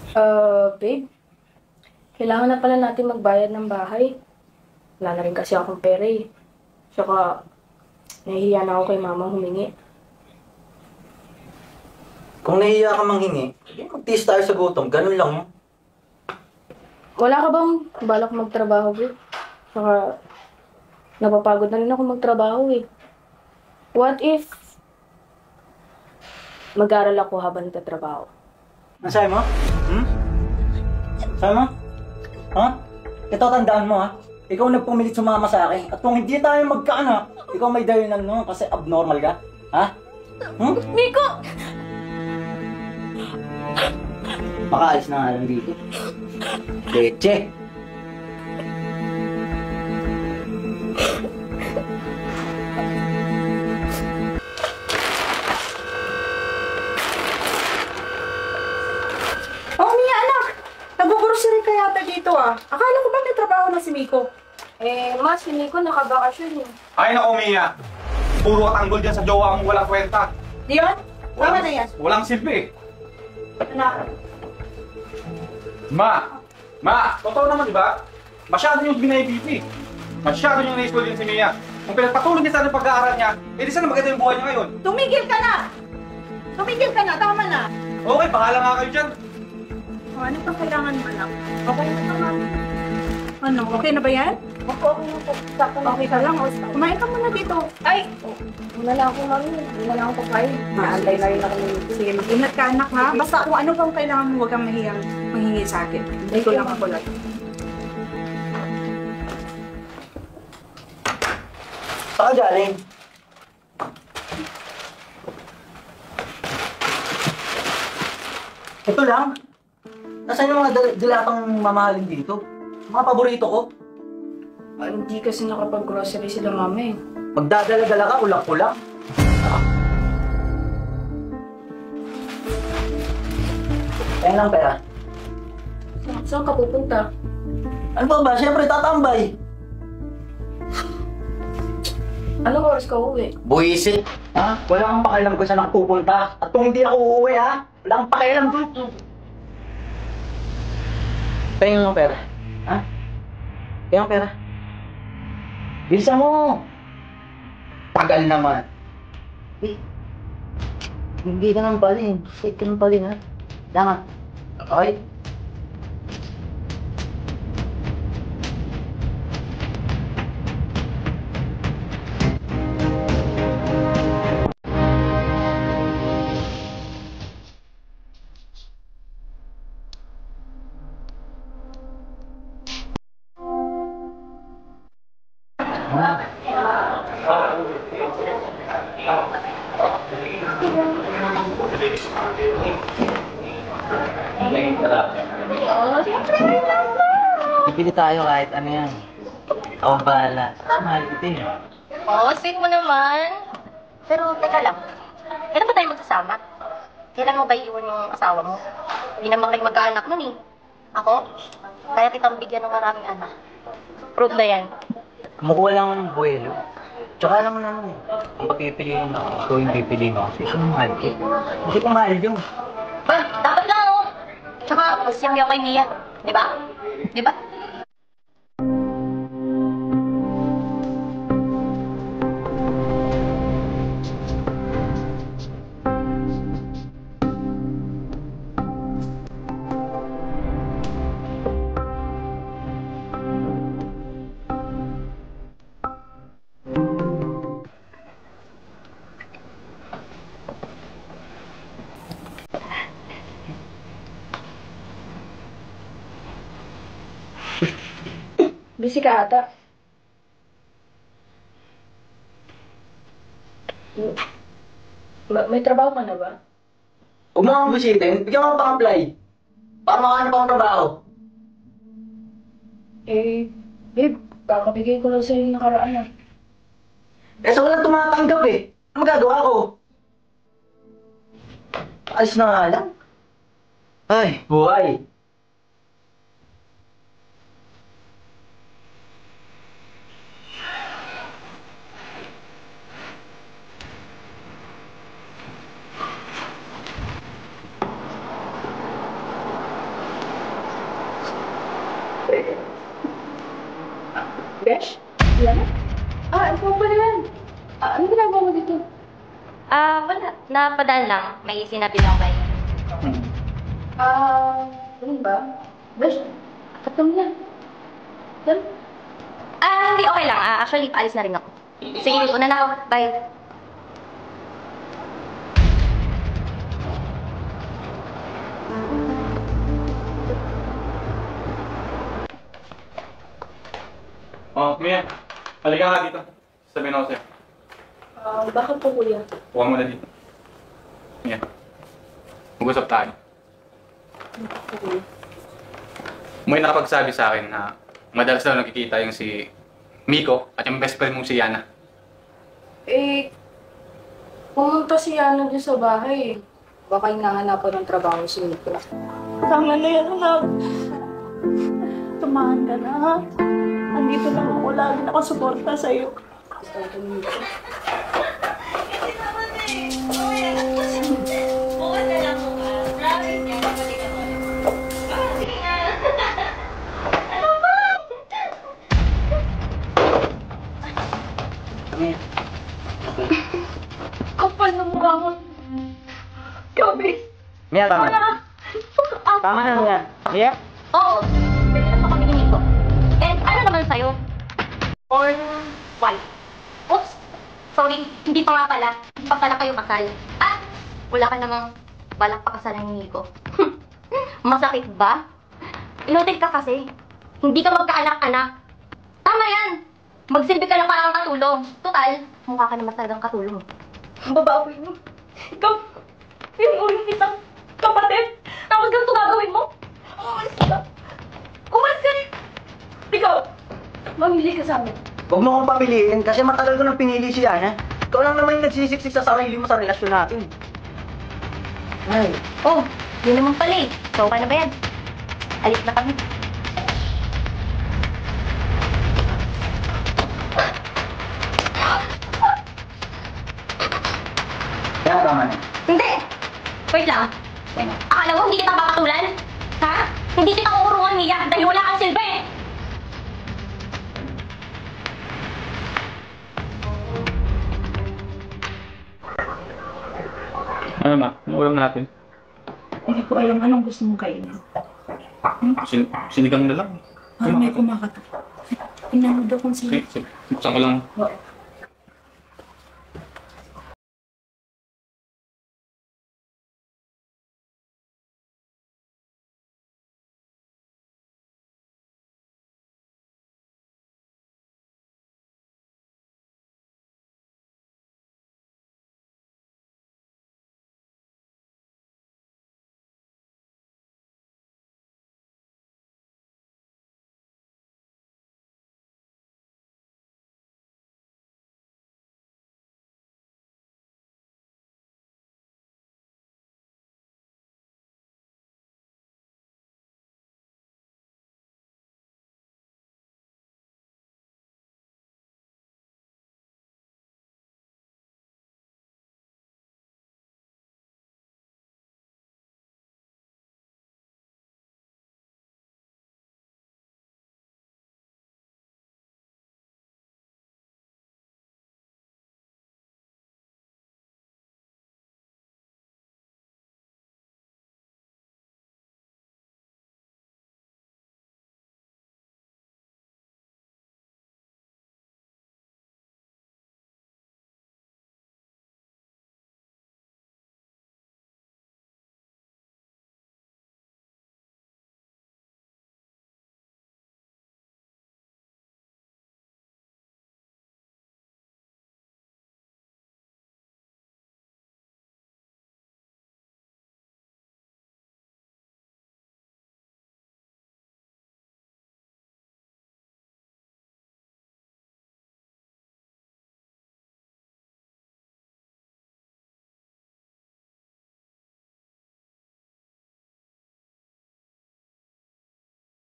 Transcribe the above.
Babe, kailangan na pala natin magbayad ng bahay. Wala na rin kasi akong pera eh. Tsaka, nahihiya na ako kay mama humingi. Kung nahiya ka manghingi, magtiis tayo sa gutom. Ganun lang. Wala ka bang balak magtrabaho, babe? Tsaka, napapagod na rin ako magtrabaho eh. What if mag-aral ako habang nagtatrabaho? Ano sabi mo? Sabi mo? Ha? Ito, tandaan mo ha. Ikaw nagpumilit sumama sa akin. At kung hindi tayo magkaanak, ikaw may dahilan nun kasi abnormal ka. Ha? Miko! Makaalis na nga lang dito. Leche! Oh, Mia, anak! Nag-grocery ka yata dito ah. Akala ko ba may trabaho na si Miko? Ma, si Miko nakabakasyon eh. Ay naku, Mia. Puro tanggol dyan sa jowa mong walang kwenta. Diyon? Tama na yan. Walang silbi. Anak. Ma, totoo naman, di ba? Masyado niyong binaybibi. Masyado niyong na-spoil din si Mia. Kung pinagpatuloy niya sana ng pag-aaral niya, edi sana maganda yung buhay niya ngayon. Tumigil ka na! Tumigil ka na, tama na. Okay, bahala nga kayo dyan. Oh, ano pang kailangan mo, anak? Okay na ba, mami? Ano, okay na ba yan? Okay na po. Okay ka lang. Kumain ka muna dito. Ay! Wala na ako, mami. Wala na akong pagkain. Maantay na rin ako ng Miko. Sige, mag-ingat ka, anak, ha? Basta kung ano pang kailangan mo, huwag kang mahiyang manghingi sa akin. Dito lang ako lang. Saan ka galing? Ito lang. Nasaan yung mga dilatang mamahalin dito? Mga paborito ko. Hindi kasi nakapag-grocery sila, mama eh. Magdadala-dala ka, ulang-ulang. Kaya lang pera. Saan ka pupunta? Ano ba? Siyempre tatambay. Anong oras ka uwi? Buisit. Ha? Wala kang pakialam kung saan ako pupunta. At kung hindi ako uuwi ha, wala kang pakialam dito. Pahingin mo pera. Ha? Pahingin mo pera. Bilisan mo! Tagal naman. Hindi ka nang palin. Wait ka nang palin ha. Langat. Okay? Pipili tayo kahit ano yan. Ako bahala. Mahal kita eh. Oo, sweet mo naman. Pero, teka lang. Kailan ba tayo magsasama? Kailan mo ba iiwan yung asawa mo? Hindi naman kayo magkaanak nun eh. Ako, kaya kitang bigyan ng maraming anak. Proof na yan. Kumukuha lang ako ng buwelo. Tsaka alam mo naman, ang pagpipiliin ako, ikaw yung pipiliin ko. Kasi kung mahal ko. Kasi kung mahal yun. Ba, dapat lang oh. Tsaka, magsiyang yung kay Mia. Di ba? Di ba? Busy ka ata. May trabaho ka na ba? Huwag mo kang busitin, bigyan mo pang-apply. Para makahanap akong trabaho. Babe, kakabigay ko lang sa'yo yung nakaraan ah. Eh, sa walang tumatanggap eh. Ano magagawa ko? Alis na nga lang. Ay, buhay. Besh? Yan? Ikaw pala yan. Ano ginagawa mo dito? Wala. Napadaan lang. May sinabi lang kayo. Ganun ba? Besh, patong yan. Yan? Hindi, okay lang. Actually, paalis na rin ako. Sige, una na ako. Bye. Oh, Mia. Halika nga dito. Sabihin ako sa'yo. Bakit po kuya? Huwag mo na dito. Mia. Mag-usap tayo. May nakapagsabi sa akin na madalas daw nakikita yung si Miko at yung best friend mong si Yana. Pumunta si Yana dyan sa bahay. Baka hinahanapan ng trabaho si Nico. Tama na yan, anak. Tumahan ka na, ha? Andito lang ako, lagi nakasuporta sa'yo. Kapal ng mukha mo. Gabi. Mia, tama na. Tama na yan. Mia? Oo. Pwede na kami ni Nico. And ano naman sa'yo? Or why? Oops. Sorry. Hindi pa nga pala. Hindi pa pala kayo kasal. Wala ka namang balak pakasalan ni Nico. Masakit ba? Inutil ka kasi. Hindi ka magkaanak-anak. Tama yan. Magsilbi ka lang parang katulong. Total, mukha ka naman talagang katulong. Ang babawi mo. Ikaw, pinuring kitang kapatid. Tapos ganito gagawin mo? Umalis ka. Umalis ka rin. Ikaw, mamili ka sa amin. Huwag mo akong papiliin kasi matagal ko nang pinili si Yana. Ikaw lang naman yung nagsisiksik sa sarili mo sa relasyon natin. Ay. Oh, yun naman pala eh. So, ka na ba yan? Alis na kami. Kaya tama na. Hindi! Wait lang. Akala mo hindi kita papatulan? Ha? Hindi kita kukurungan niya dahil wala kang silbi eh. Ano ma? Ano ulam natin? Hindi ko alam anong gusto mong kainin. Sinigang na lang. Parang may kumakatok. Tingnan mo daw kung sino. Sige, buksan ko lang. Oo.